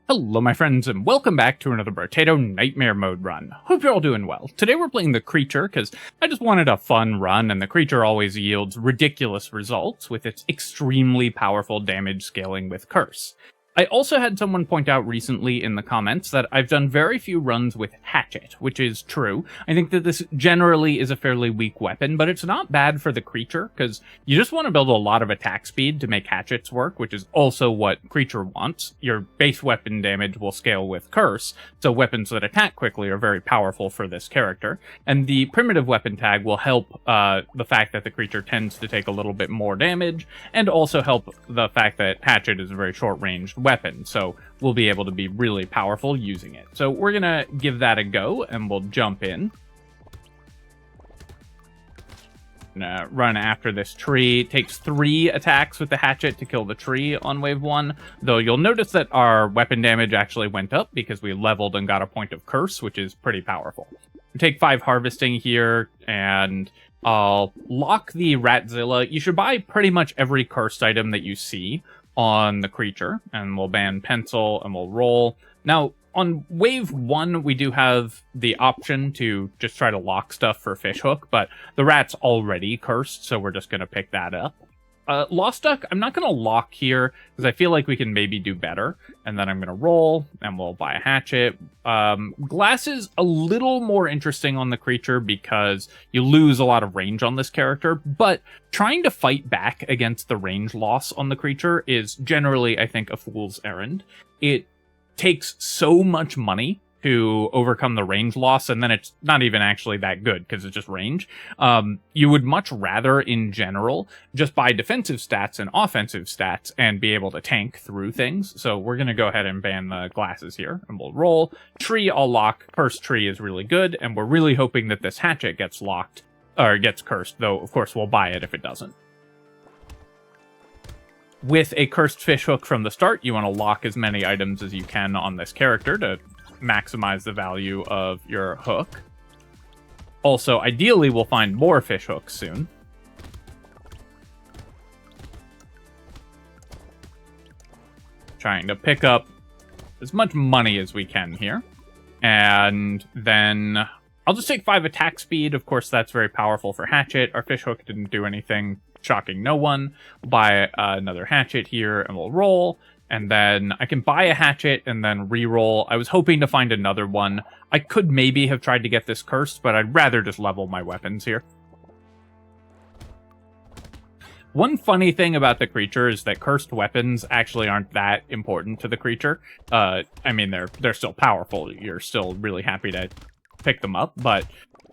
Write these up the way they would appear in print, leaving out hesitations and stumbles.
Hello my friends, and welcome back to another Brotato Nightmare Mode run. Hope you're all doing well. Today we're playing the creature, because I just wanted a fun run, and the creature always yields ridiculous results with its extremely powerful damage scaling with Curse. I also had someone point out recently in the comments that I've done very few runs with Hatchet, which is true. I think that this generally is a fairly weak weapon, but it's not bad for the creature, because you just want to build a lot of attack speed to make Hatchets work, which is also what creature wants. Your base weapon damage will scale with Curse, so weapons that attack quickly are very powerful for this character, and the primitive weapon tag will help the fact that the creature tends to take a little bit more damage, and also help the fact that Hatchet is a very short-ranged weapon, so we'll be able to be really powerful using it. So we're gonna give that a go, and we'll jump in. Gonna run after this tree. It takes 3 attacks with the hatchet to kill the tree on wave 1, though you'll notice that our weapon damage actually went up because we leveled and got a point of curse, which is pretty powerful. We take 5 harvesting here, and I'll lock the Ratzilla. You should buy pretty much every cursed item that you see on the creature, and we'll ban pencil and we'll roll. Now, on wave 1, we do have the option to just try to lock stuff for Fishhook, but the rat's already cursed, so we're just going to pick that up. Lost Duck, I'm not going to lock here, because I feel like we can maybe do better. And then I'm going to roll, and we'll buy a hatchet. Glass is a little more interesting on the creature, because you lose a lot of range on this character, but trying to fight back against the range loss on the creature is generally, I think, a fool's errand. It takes so much money to overcome the range loss, and then it's not even actually that good because it's just range. You would much rather, in general, just buy defensive stats and offensive stats and be able to tank through things. So we're going to go ahead and ban the glasses here, and we'll roll. Tree, I'll lock. Cursed tree is really good, and we're really hoping that this hatchet gets locked, or gets cursed, though of course we'll buy it if it doesn't. With a cursed fishhook from the start, you want to lock as many items as you can on this character to maximize the value of your hook. Also, ideally, we'll find more fish hooks soon. Trying to pick up as much money as we can here. And then I'll just take 5 attack speed. Of course, that's very powerful for Hatchet. Our fish hook didn't do anything, shocking no one. We'll buy another Hatchet here, and we'll roll. And then I can buy a hatchet and then re-roll. I was hoping to find another one. I could maybe have tried to get this cursed, but I'd rather just level my weapons here. One funny thing about the creature is that cursed weapons actually aren't that important to the creature. I mean, they're still powerful. You're still really happy to pick them up, but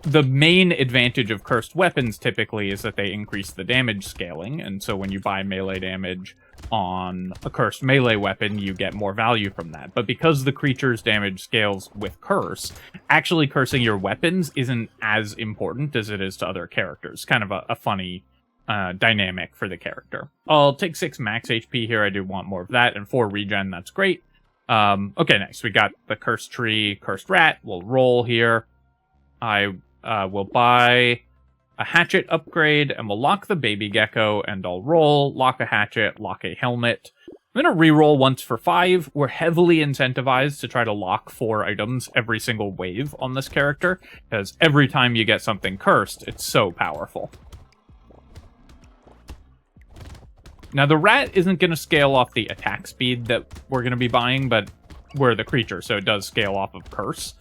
the main advantage of cursed weapons typically is that they increase the damage scaling, and so when you buy melee damage on a cursed melee weapon, you get more value from that. But because the creature's damage scales with curse, actually cursing your weapons isn't as important as it is to other characters. Kind of a funny dynamic for the character. I'll take 6 max HP here. I do want more of that, and 4 regen, that's great. Okay, nice. We got the cursed tree, cursed rat. We'll roll here. I will buy a hatchet upgrade, and we'll lock the baby gecko, and I'll roll, lock a hatchet, lock a helmet. I'm going to reroll once for 5. We're heavily incentivized to try to lock 4 items every single wave on this character, because every time you get something cursed, it's so powerful. Now, the rat isn't going to scale off the attack speed that we're going to be buying, but we're the creature, so it does scale off of curse.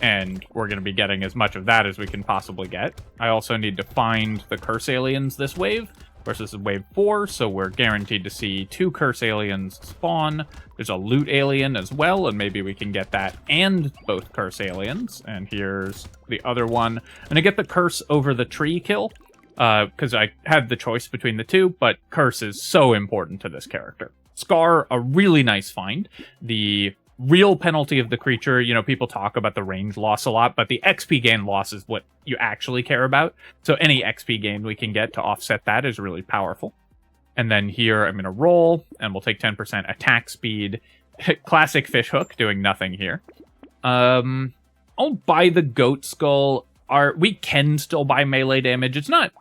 And we're going to be getting as much of that as we can possibly get. I also need to find the curse aliens this wave. Of course, this is wave 4, so we're guaranteed to see 2 curse aliens spawn. There's a loot alien as well, and maybe we can get that and both curse aliens. And here's the other one. I'm going to get the curse over the tree kill, because I had the choice between the two, but curse is so important to this character. Scar, a really nice find. The real penalty of the creature, you know, people talk about the range loss a lot, but the XP gain loss is what you actually care about. So any XP gain we can get to offset that is really powerful. And then here I'm going to roll, and we'll take 10% attack speed. Classic fish hook, doing nothing here. I'll buy the goat skull. We can still buy melee damage. It's not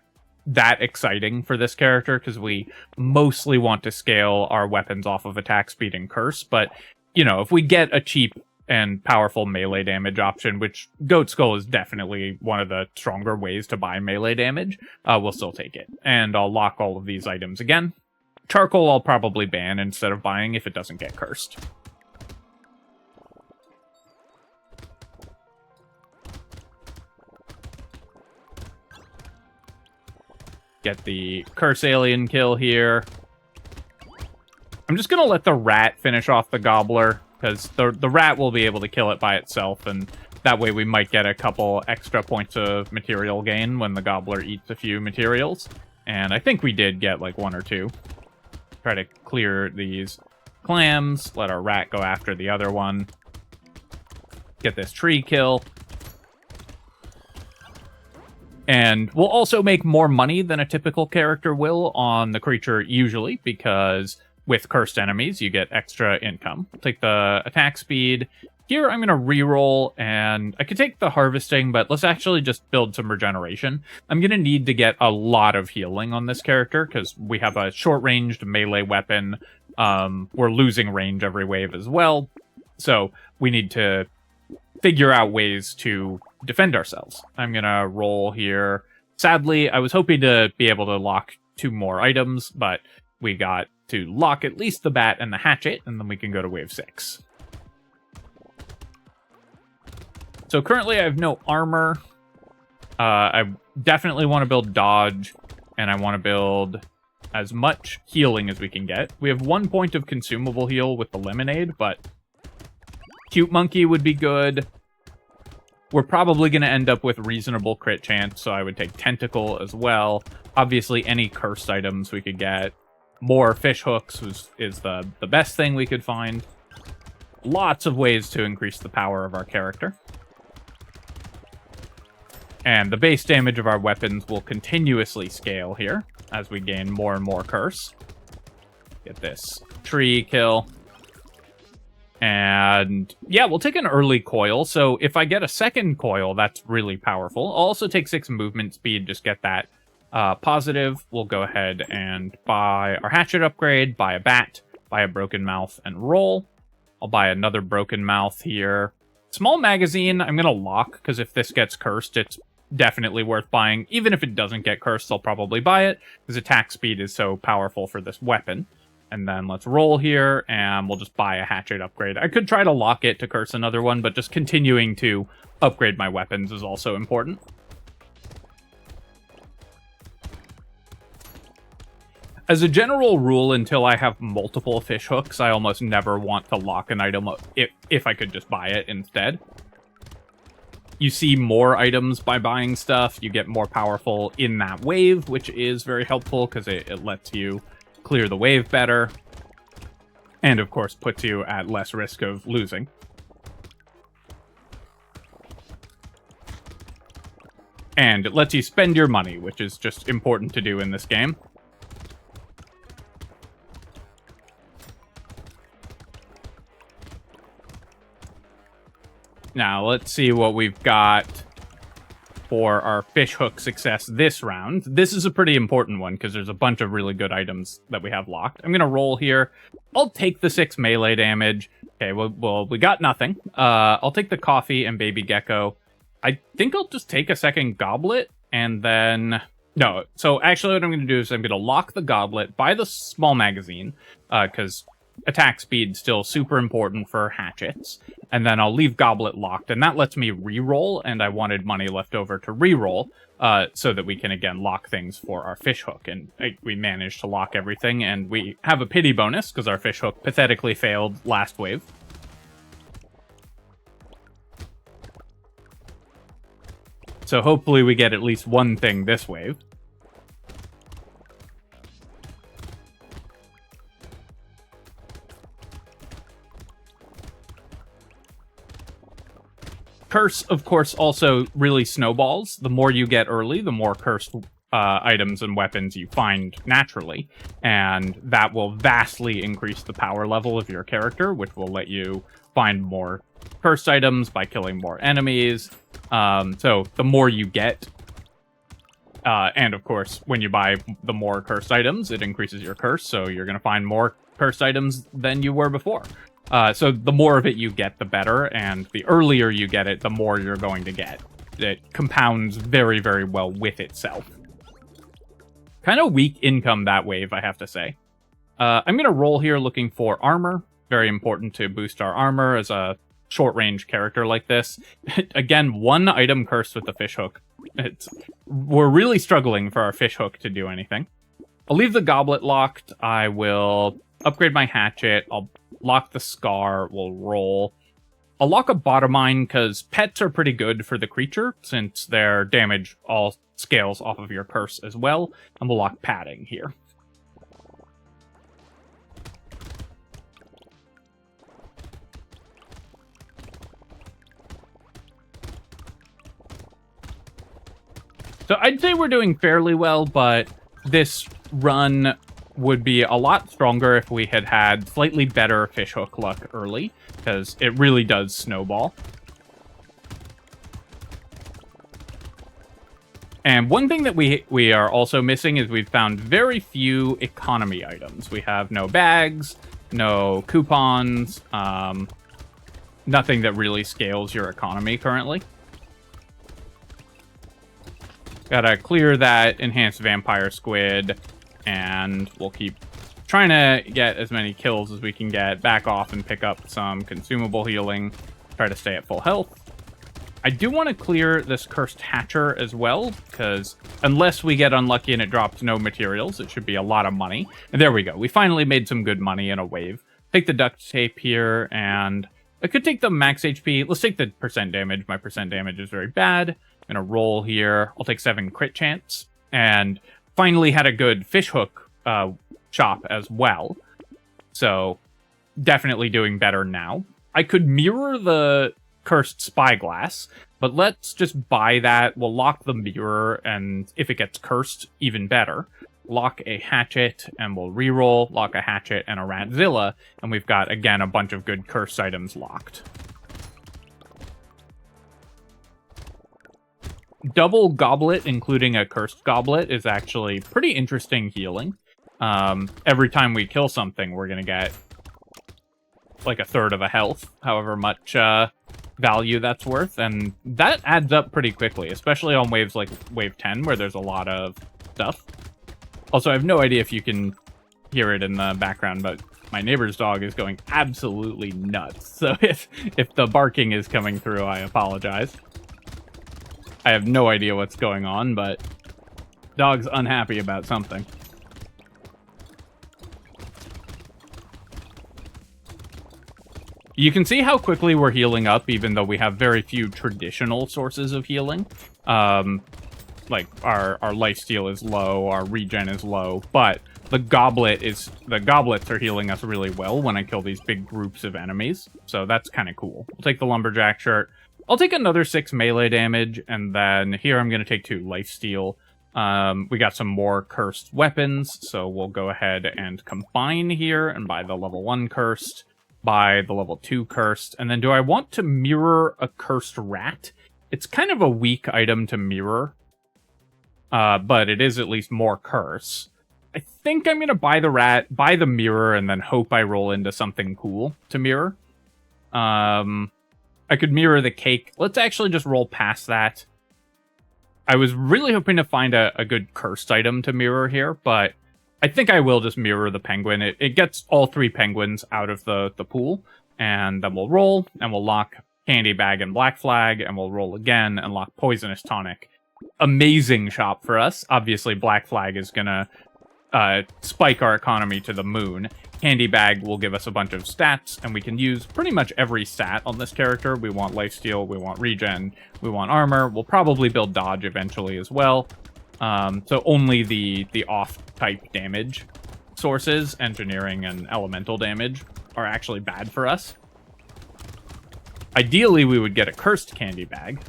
that exciting for this character because we mostly want to scale our weapons off of attack speed and curse, but you know, if we get a cheap and powerful melee damage option, which Goat Skull is definitely one of the stronger ways to buy melee damage, we'll still take it. And I'll lock all of these items again. Charcoal I'll probably ban instead of buying if it doesn't get cursed. Get the curse alien kill here. I'm just gonna let the rat finish off the gobbler, because the rat will be able to kill it by itself, and that way we might get a couple extra points of material gain when the gobbler eats a few materials. And I think we did get like 1 or 2. Try to clear these clams, let our rat go after the other one. Get this tree kill. And we'll also make more money than a typical character will on the creature usually, because with cursed enemies, you get extra income. We'll take the attack speed. Here, I'm going to reroll, and I could take the harvesting, but let's actually just build some regeneration. I'm going to need to get a lot of healing on this character, because we have a short-ranged melee weapon. We're losing range every wave as well, so we need to figure out ways to defend ourselves. I'm going to roll here. Sadly, I was hoping to be able to lock 2 more items, but we got to lock at least the bat and the hatchet, and then we can go to wave 6. So currently I have no armor. I definitely want to build dodge, and I want to build as much healing as we can get. We have 1 point of consumable heal with the lemonade, but Cute Monkey would be good. We're probably going to end up with reasonable crit chance, so I would take Tentacle as well. Obviously, any cursed items we could get. More fish hooks is the best thing we could find. Lots of ways to increase the power of our character. And the base damage of our weapons will continuously scale here as we gain more and more curse. Get this tree kill. And yeah, we'll take an early coil. So if I get a second coil, that's really powerful. I'll also take 6 movement speed, just get that positive. We'll go ahead and buy our hatchet upgrade, buy a bat, buy a broken mouth, and roll. I'll buy another broken mouth here. Small magazine, I'm going to lock, because if this gets cursed, it's definitely worth buying. Even if it doesn't get cursed, I'll probably buy it, because attack speed is so powerful for this weapon. And then let's roll here, and we'll just buy a hatchet upgrade. I could try to lock it to curse another one, but just continuing to upgrade my weapons is also important. As a general rule, until I have multiple fish hooks, I almost never want to lock an item if I could just buy it instead. You see more items by buying stuff, you get more powerful in that wave, which is very helpful because it lets you clear the wave better, and of course puts you at less risk of losing. And it lets you spend your money, which is just important to do in this game. Now, let's see what we've got for our fish hook success this round. This is a pretty important one because there's a bunch of really good items that we have locked. I'm going to roll here. I'll take the 6 melee damage. Okay, well, we got nothing. I'll take the coffee and baby gecko. I think I'll just take a second goblet and then... No, so actually what I'm going to do is I'm going to lock the goblet, buy the small magazine, because attack speed's still super important for hatchets, and then I'll leave goblet locked, and that lets me re-roll, and I wanted money left over to re-roll, so that we can again lock things for our fish hook, and we managed to lock everything, and we have a pity bonus, because our fish hook pathetically failed last wave. So hopefully we get at least one thing this wave. Curse, of course, also really snowballs. The more you get early, the more cursed items and weapons you find naturally. And that will vastly increase the power level of your character, which will let you find more cursed items by killing more enemies. So the more you get, and of course, when you buy the more cursed items, it increases your curse, so you're going to find more cursed items than you were before. So the more of it you get, the better, and the earlier you get it, the more you're going to get. It compounds very, very well with itself. Kind of weak income that wave, I have to say. I'm going to roll here looking for armor. Very important to boost our armor as a short-range character like this. Again, one item curse with the fishhook. We're really struggling for our fishhook to do anything. I'll leave the goblet locked. I will upgrade my hatchet. I'll lock the scar. We'll roll. I'll lock a bottom mine because pets are pretty good for the creature since their damage all scales off of your curse as well. And we'll lock padding here. So I'd say we're doing fairly well, but this run would be a lot stronger if we had had slightly better fishhook luck early, because it really does snowball. And one thing that we are also missing is we've found very few economy items. We have no bags, no coupons, nothing that really scales your economy currently. Gotta clear that enhanced vampire squid, and we'll keep trying to get as many kills as we can get, back off and pick up some consumable healing, try to stay at full health. I do want to clear this cursed hatcher as well, because unless we get unlucky and it drops no materials, it should be a lot of money. And there we go. We finally made some good money in a wave. Take the duct tape here, and I could take the max HP. Let's take the percent damage. My percent damage is very bad. I'm gonna roll here. I'll take 7 crit chance, and finally had a good fishhook shop as well. So definitely doing better now. I could mirror the cursed spyglass, but let's just buy that. We'll lock the mirror, and if it gets cursed, even better. Lock a hatchet, and we'll reroll. Lock a hatchet and a ratzilla, and we've got, again, a bunch of good cursed items locked. Double goblet, including a cursed goblet, is actually pretty interesting healing. Every time we kill something, we're going to get like a third of a health, however much value that's worth. And that adds up pretty quickly, especially on waves like wave 10, where there's a lot of stuff. Also, I have no idea if you can hear it in the background, but my neighbor's dog is going absolutely nuts. So if the barking is coming through, I apologize. I have no idea what's going on, but dog's unhappy about something. You can see how quickly we're healing up, even though we have very few traditional sources of healing. Like our lifesteal is low, our regen is low, but the goblets are healing us really well when I kill these big groups of enemies. So that's kind of cool. We'll take the lumberjack shirt. I'll take another 6 melee damage, and then here I'm going to take 2 lifesteal. We got some more cursed weapons, so we'll go ahead and combine here and buy the level 1 cursed, buy the level 2 cursed, and then do I want to mirror a cursed rat? It's kind of a weak item to mirror, but it is at least more curse. I think I'm going to buy the rat, buy the mirror, and then hope I roll into something cool to mirror. I could mirror the cake. Let's actually just roll past that. I was really hoping to find a good cursed item to mirror here, but I think I will just mirror the penguin. It gets all 3 penguins out of the pool, and then we'll roll, and we'll lock Candy Bag and Black Flag, and we'll roll again and lock Poisonous Tonic. Amazing shop for us. Obviously, Black Flag is gonna spike our economy to the moon. Candy Bag will give us a bunch of stats, and we can use pretty much every stat on this character. We want lifesteal, we want regen, we want armor. We'll probably build dodge eventually as well. So only the off-type damage sources, engineering and elemental damage, are actually bad for us. Ideally, we would get a cursed Candy Bag.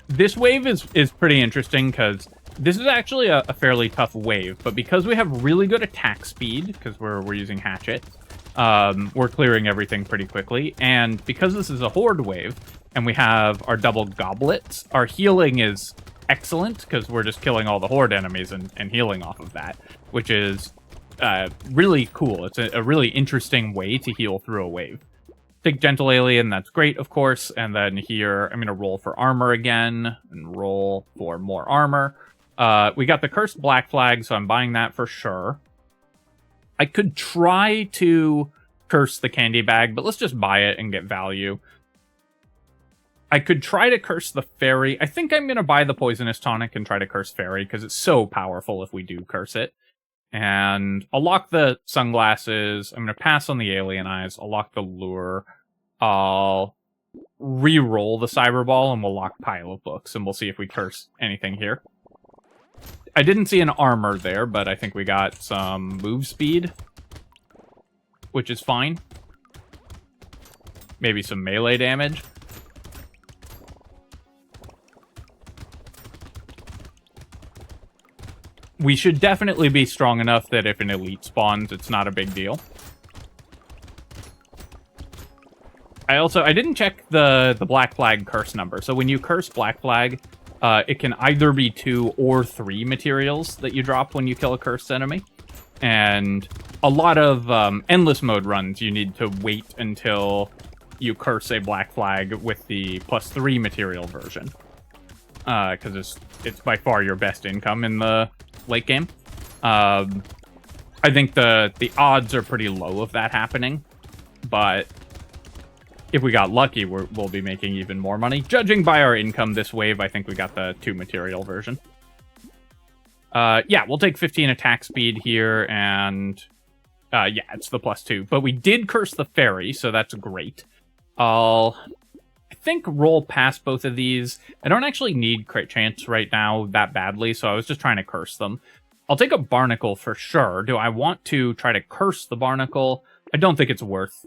This wave is pretty interesting because this is actually a fairly tough wave, but because we have really good attack speed, because we're using Hatchet, we're clearing everything pretty quickly, and because this is a horde wave, and we have our double goblets. Our healing is excellent because we're just killing all the horde enemies and healing off of that, which is really cool. It's a really interesting way to heal through a wave. Take Gentle Alien, that's great, of course. And then here, I'm going to roll for armor again and roll for more armor. We got the Cursed Black Flag, so I'm buying that for sure. I could try to curse the candy bag, but let's just buy it and get value. I could try to curse the fairy. I think I'm going to buy the poisonous tonic and try to curse fairy because it's so powerful if we do curse it. And I'll lock the sunglasses. I'm going to pass on the alien eyes. I'll lock the lure. I'll re-roll the cyberball and we'll lock pile of books and we'll see if we curse anything here. I didn't see an armor there, but I think we got some move speed, which is fine. Maybe some melee damage. We should definitely be strong enough that if an elite spawns, it's not a big deal. I didn't check the Black Flag curse number. So when you curse Black Flag, it can either be 2 or 3 materials that you drop when you kill a cursed enemy. And a lot of endless mode runs, you need to wait until you curse a Black Flag with the +3 material version. Because it's by far your best income in the late game. I think the odds are pretty low of that happening, but if we got lucky, we'll be making even more money. Judging by our income this wave, I think we got the 2 material version. Yeah, we'll take 15 attack speed here, and yeah, it's the +2. But we did curse the fairy, so that's great. I think roll past both of these. I don't actually need crit chance right now that badly, so I was just trying to curse them. I'll take a barnacle for sure. Do I want to try to curse the barnacle? I don't think it's worth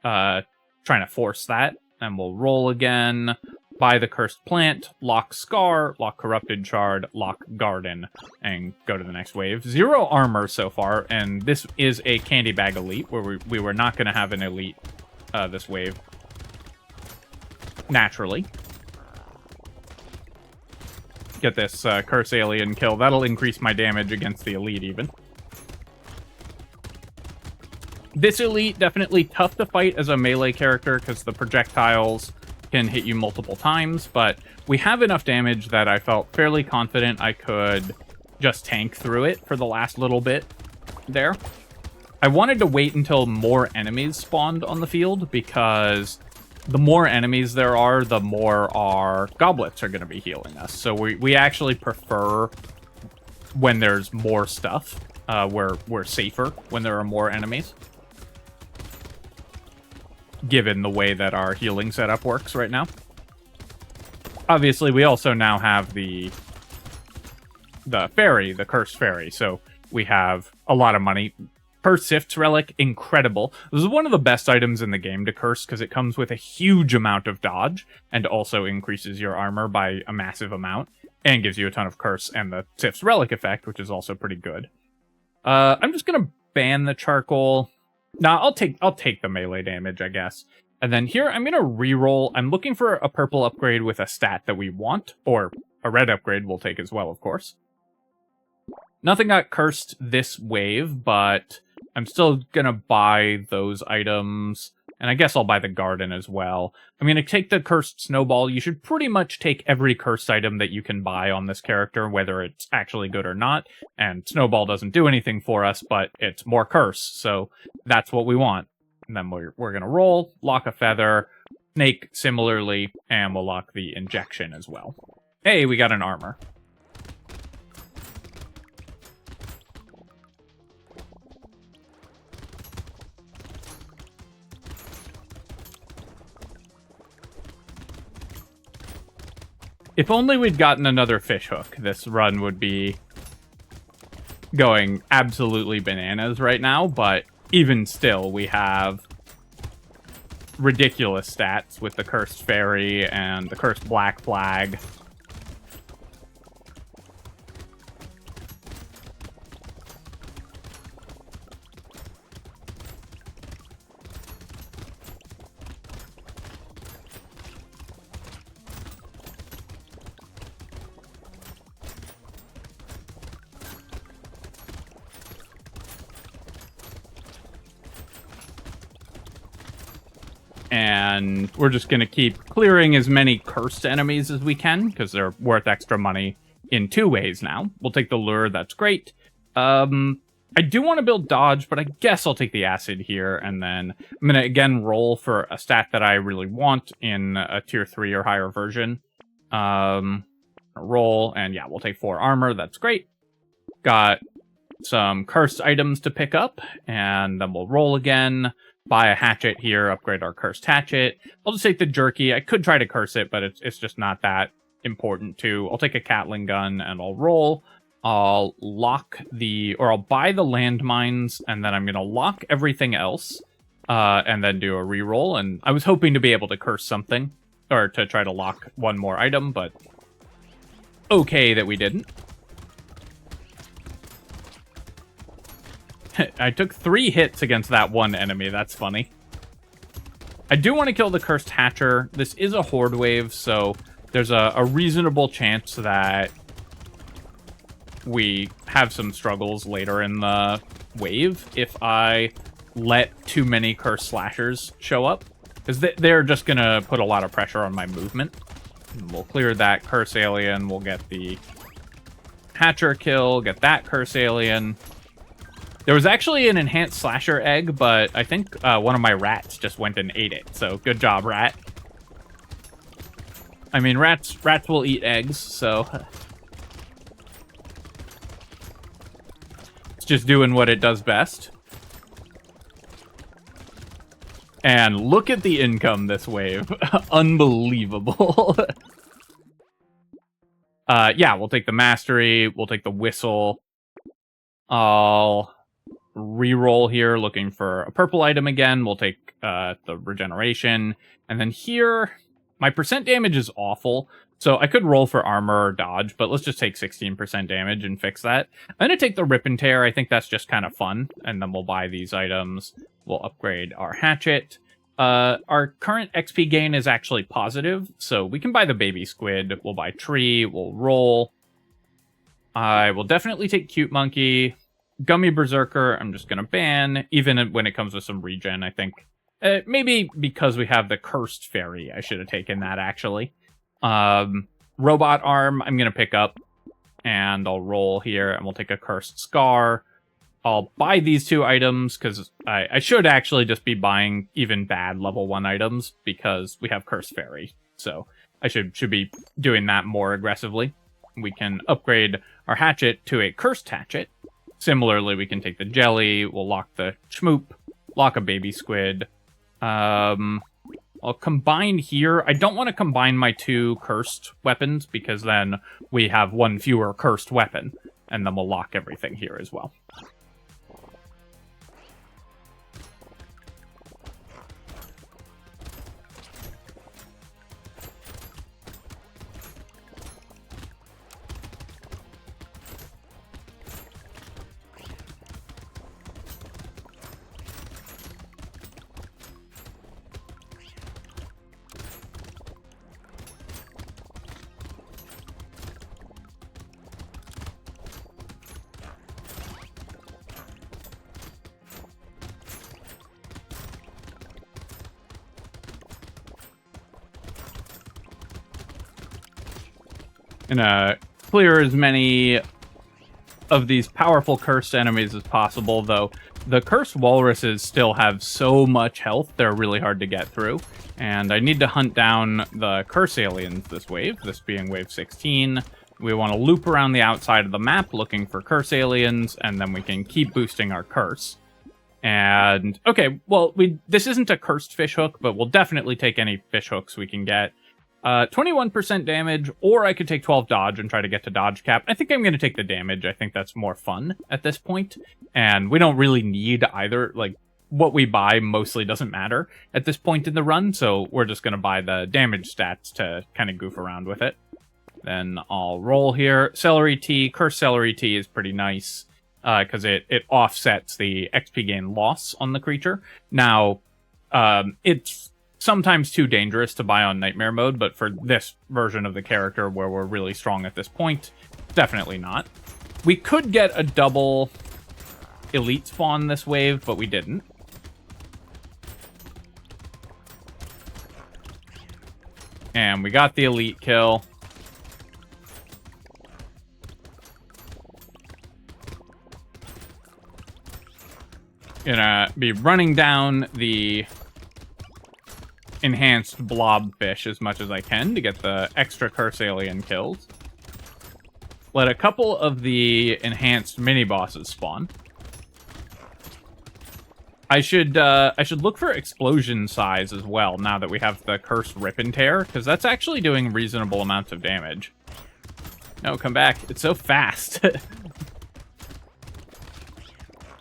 trying to force that. And we'll roll again. Buy the cursed plant, lock Scar, lock Corrupted Shard, lock Garden, and go to the next wave. 0 armor so far, and this is a candy bag elite, where we were not going to have an elite this wave. Naturally. Get this curse alien kill. That'll increase my damage against the elite even. This elite, definitely tough to fight as a melee character because the projectiles can hit you multiple times, but we have enough damage that I felt fairly confident I could just tank through it for the last little bit there. I wanted to wait until more enemies spawned on the field because the more enemies there are, the more our goblets are going to be healing us. So we actually prefer when there's more stuff. We're safer when there are more enemies, given the way that our healing setup works right now. Obviously, we also now have the fairy, the cursed fairy, so we have a lot of money. Cursed Sift's Relic, incredible. This is one of the best items in the game to curse because it comes with a huge amount of dodge and also increases your armor by a massive amount and gives you a ton of curse and the Sift's Relic effect, which is also pretty good. I'm just gonna ban the charcoal. Nah, I'll take the melee damage, I guess. And then here, I'm gonna reroll. I'm looking for a purple upgrade with a stat that we want, or a red upgrade we'll take as well, of course. Nothing got cursed this wave, but I'm still gonna buy those items. And I guess I'll buy the garden as well. I'm going to take the cursed snowball. You should pretty much take every cursed item that you can buy on this character, whether it's actually good or not. And snowball doesn't do anything for us, but it's more curse. So that's what we want. And then we're going to roll, lock a feather, snake similarly, and we'll lock the injection as well. Hey, we got an armor. If only we'd gotten another fish hook, this run would be going absolutely bananas right now, but even still, we have ridiculous stats with the Cursed Fairy and the Cursed Black Flag. And we're just going to keep clearing as many cursed enemies as we can, because they're worth extra money in 2 ways now. We'll take the lure, that's great. I do want to build dodge, but I guess I'll take the acid here, and then I'm going to again roll for a stat that I really want in a tier 3 or higher version. Roll, and yeah, we'll take 4 armor, that's great. Got some cursed items to pick up, and then we'll roll again. Buy a hatchet here, upgrade our cursed hatchet. I'll just take the jerky. I could try to curse it, but it's just not that important too. I'll take a Catling gun and I'll roll. I'll lock I'll buy the landmines, and then I'm going to lock everything else, and then do a reroll. And I was hoping to be able to curse something, or to try to lock one more item, but okay that we didn't. I took 3 hits against that one enemy. That's funny. I do want to kill the Cursed Hatcher. This is a Horde wave, so there's a reasonable chance that we have some struggles later in the wave if I let too many Cursed Slashers show up. Because they're just going to put a lot of pressure on my movement. And we'll clear that Curse Alien. We'll get the Hatcher kill, get that Curse Alien. There was actually an enhanced slasher egg, but I think one of my rats just went and ate it. So good job, rat. I mean, rats will eat eggs, so it's just doing what it does best. And look at the income this wave. Unbelievable. Yeah, we'll take the mastery. We'll take the whistle. I'll reroll here, looking for a purple item again. We'll take the regeneration. And then here, my percent damage is awful. So I could roll for armor or dodge, but let's just take 16% damage and fix that. I'm going to take the Rip and Tear. I think that's just kind of fun. And then we'll buy these items. We'll upgrade our hatchet. Our current XP gain is actually positive, so we can buy the baby squid. We'll buy tree. We'll roll. I will definitely take Cute Monkey. Gummy Berserker, I'm just going to ban, even when it comes with some regen, I think. Maybe because we have the Cursed Fairy, I should have taken that, actually. Robot Arm, I'm going to pick up, and I'll roll here, and we'll take a Cursed Scar. I'll buy these 2 items, because I should actually just be buying even bad level 1 items, because we have Cursed Fairy. So I should be doing that more aggressively. We can upgrade our hatchet to a Cursed Hatchet. Similarly, we can take the jelly, we'll lock the schmoop, lock a baby squid. I'll combine here. I don't want to combine my 2 cursed weapons, because then we have 1 fewer cursed weapon, and then we'll lock everything here as well. And clear as many of these powerful cursed enemies as possible, though the cursed walruses still have so much health, they're really hard to get through. And I need to hunt down the curse aliens this wave, this being wave 16. We want to loop around the outside of the map looking for curse aliens, and then we can keep boosting our curse. And, okay, well, this isn't a cursed fishhook, but we'll definitely take any fishhooks we can get. 21% damage, or I could take 12 dodge and try to get to dodge cap. I think I'm going to take the damage. I think that's more fun at this point. And we don't really need either. Like, what we buy mostly doesn't matter at this point in the run, so we're just going to buy the damage stats to kind of goof around with it. Then I'll roll here. Celery Tea. Cursed Celery Tea is pretty nice, because it offsets the XP gain loss on the creature. Now, it's sometimes too dangerous to buy on Nightmare mode, but for this version of the character where we're really strong at this point, definitely not. We could get a double elite spawn this wave, but we didn't. And we got the elite kill. Gonna be running down the enhanced blobfish as much as I can to get the extra curse alien kills. Let a couple of the enhanced mini-bosses spawn. I should look for explosion size as well now that we have the cursed rip and tear, because that's actually doing reasonable amounts of damage. No, come back. It's so fast.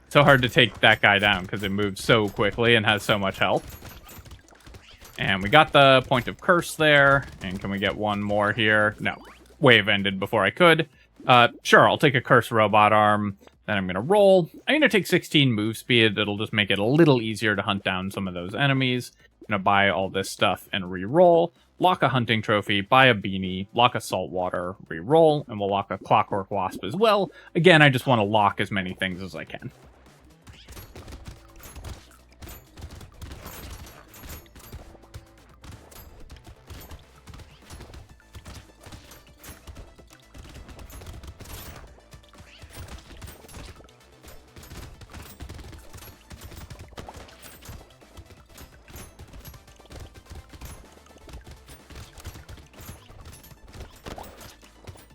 So hard to take that guy down because it moves so quickly and has so much health. And we got the point of curse there. And can we get one more here? No. Wave ended before I could. Sure, I'll take a cursed robot arm. Then I'm going to roll. I'm going to take 16 move speed. It'll just make it a little easier to hunt down some of those enemies. I'm going to buy all this stuff and re-roll. Lock a hunting trophy, buy a beanie, lock a saltwater, re-roll, and we'll lock a clockwork wasp as well. Again, I just want to lock as many things as I can.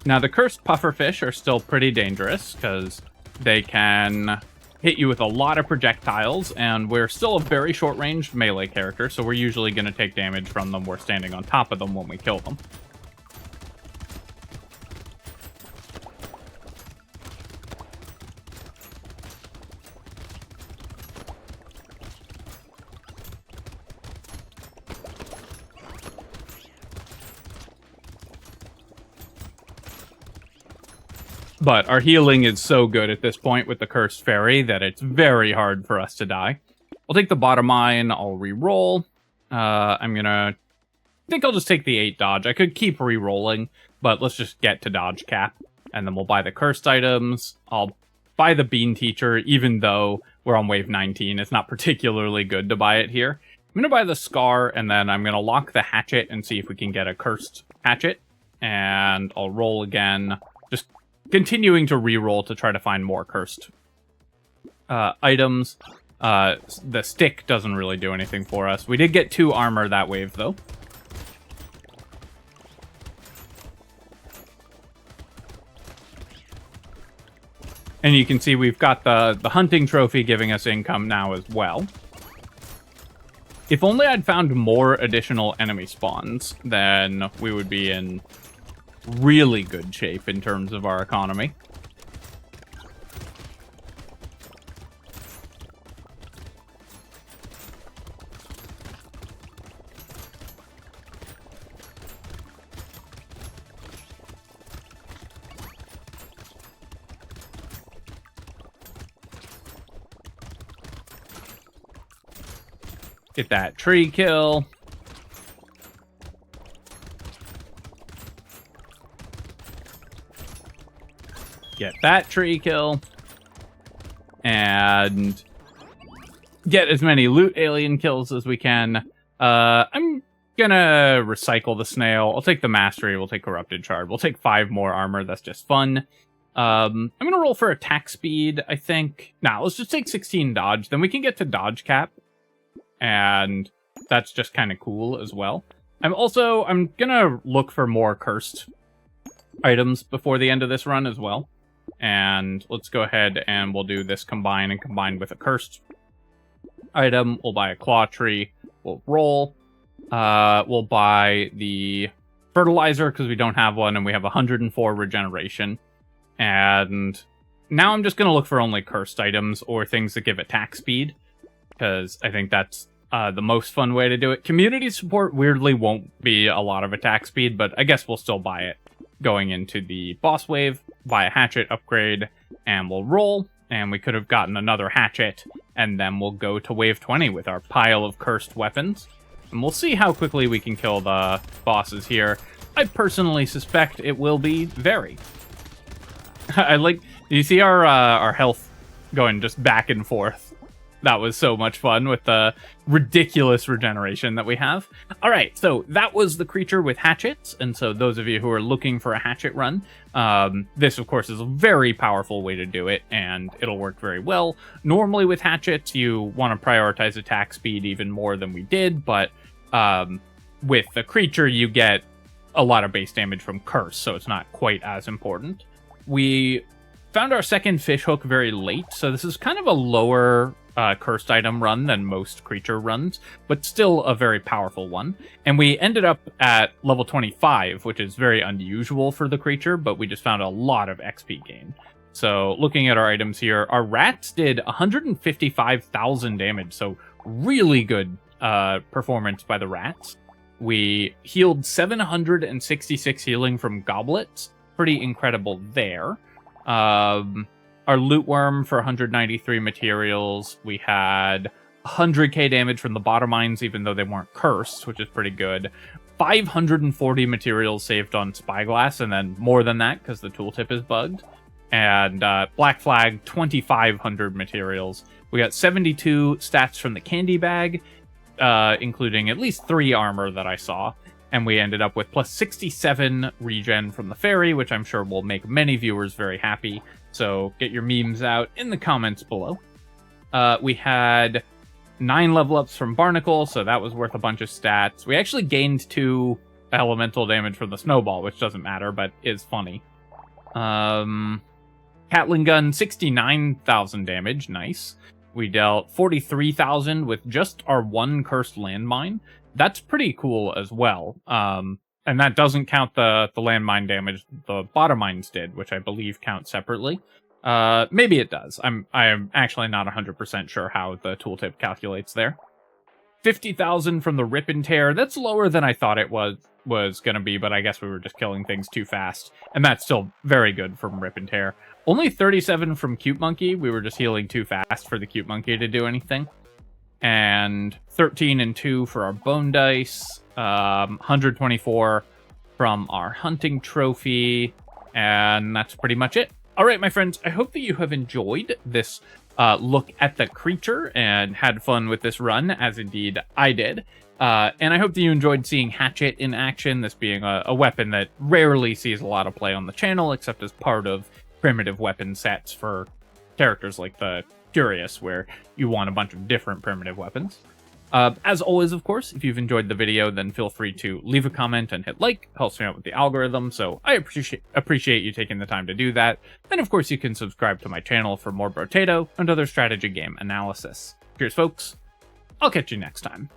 Now, the cursed pufferfish are still pretty dangerous, because they can hit you with a lot of projectiles, and we're still a very short-range melee character, so we're usually going to take damage from them. We're standing on top of them when we kill them. But our healing is so good at this point with the Cursed Fairy that it's very hard for us to die. I'll take the bottom mine, I'll re-roll. I think I'll just take the 8 dodge. I could keep re-rolling, but let's just get to dodge cap. And then we'll buy the cursed items. I'll buy the Bean Teacher, even though we're on wave 19. It's not particularly good to buy it here. I'm going to buy the Scar, and then I'm going to lock the Hatchet and see if we can get a cursed Hatchet. And I'll roll again. Just continuing to re-roll to try to find more cursed items. The stick doesn't really do anything for us. We did get 2 armor that wave, though. And you can see we've got the hunting trophy giving us income now as well. If only I'd found more additional enemy spawns, then we would be in really good shape in terms of our economy. Get that tree kill. Get that tree kill. And get as many loot alien kills as we can. I'm gonna recycle the snail. I'll take the mastery. We'll take corrupted shard. We'll take 5 more armor. That's just fun. I'm gonna roll for attack speed, I think. Now, let's just take 16 dodge. Then we can get to dodge cap. And that's just kind of cool as well. I'm gonna look for more cursed items before the end of this run as well. And let's go ahead and we'll do this combine and combine with a cursed item. We'll buy a claw tree. We'll roll. We'll buy the fertilizer because we don't have one and we have 104 regeneration. And now I'm just gonna look for only cursed items or things that give attack speed, because I think that's the most fun way to do it. Community support weirdly won't be a lot of attack speed, but I guess we'll still buy it going into the boss wave. Buy a hatchet upgrade, and we'll roll. And we could have gotten another hatchet, and then we'll go to wave 20 with our pile of cursed weapons. And we'll see how quickly we can kill the bosses here. I personally suspect it will be very. You see our health going just back and forth. That was so much fun with the ridiculous regeneration that we have. All right, so that was the creature with hatchets. And so those of you who are looking for a hatchet run, this, of course, is a very powerful way to do it, and it'll work very well. Normally with hatchets, you want to prioritize attack speed even more than we did, but with the creature, you get a lot of base damage from Curse, so it's not quite as important. We found our second fish hook very late, so this is kind of a lower cursed item run than most creature runs, but still a very powerful one. And we ended up at level 25, which is very unusual for the creature, but we just found a lot of XP gain. So looking at our items here, our rats did 155,000 damage, so really good performance by the rats. We healed 766 healing from goblets. Pretty incredible there. Our loot worm for 193 materials. We had 100k damage from the bottom mines, even though they weren't cursed, which is pretty good. 540 materials saved on Spyglass, and then more than that because the tooltip is bugged. And Black Flag, 2,500 materials. We got 72 stats from the candy bag, including at least 3 armor that I saw. And we ended up with plus 67 regen from the fairy, which I'm sure will make many viewers very happy. So get your memes out in the comments below. We had 9 level ups from Barnacle, so that was worth a bunch of stats. We actually gained 2 elemental damage from the snowball, which doesn't matter, but is funny. Catling gun, 69,000 damage, nice. We dealt 43,000 with just our 1 cursed landmine. That's pretty cool as well. And that doesn't count the landmine damage the bottom mines did, which I believe count separately. Maybe it does. I'm actually not 100% sure how the tooltip calculates there. 50,000 from the Rip and Tear. That's lower than I thought it was going to be, but I guess we were just killing things too fast. And that's still very good from Rip and Tear. Only 37 from Cute Monkey. We were just healing too fast for the Cute Monkey to do anything. And 13 and 2 for our Bone Dice. 124 from our Hunting Trophy. And that's pretty much it. All right, my friends, I hope that you have enjoyed this look at the creature and had fun with this run, as indeed I did. And I hope that you enjoyed seeing Hatchet in action, this being a weapon that rarely sees a lot of play on the channel, except as part of primitive weapon sets for characters like the Curious, where you want a bunch of different primitive weapons. As always, of course, if you've enjoyed the video, then feel free to leave a comment and hit like. It helps me out with the algorithm, so I appreciate you taking the time to do that. And of course, you can subscribe to my channel for more Brotato and other strategy game analysis. Cheers, folks. I'll catch you next time.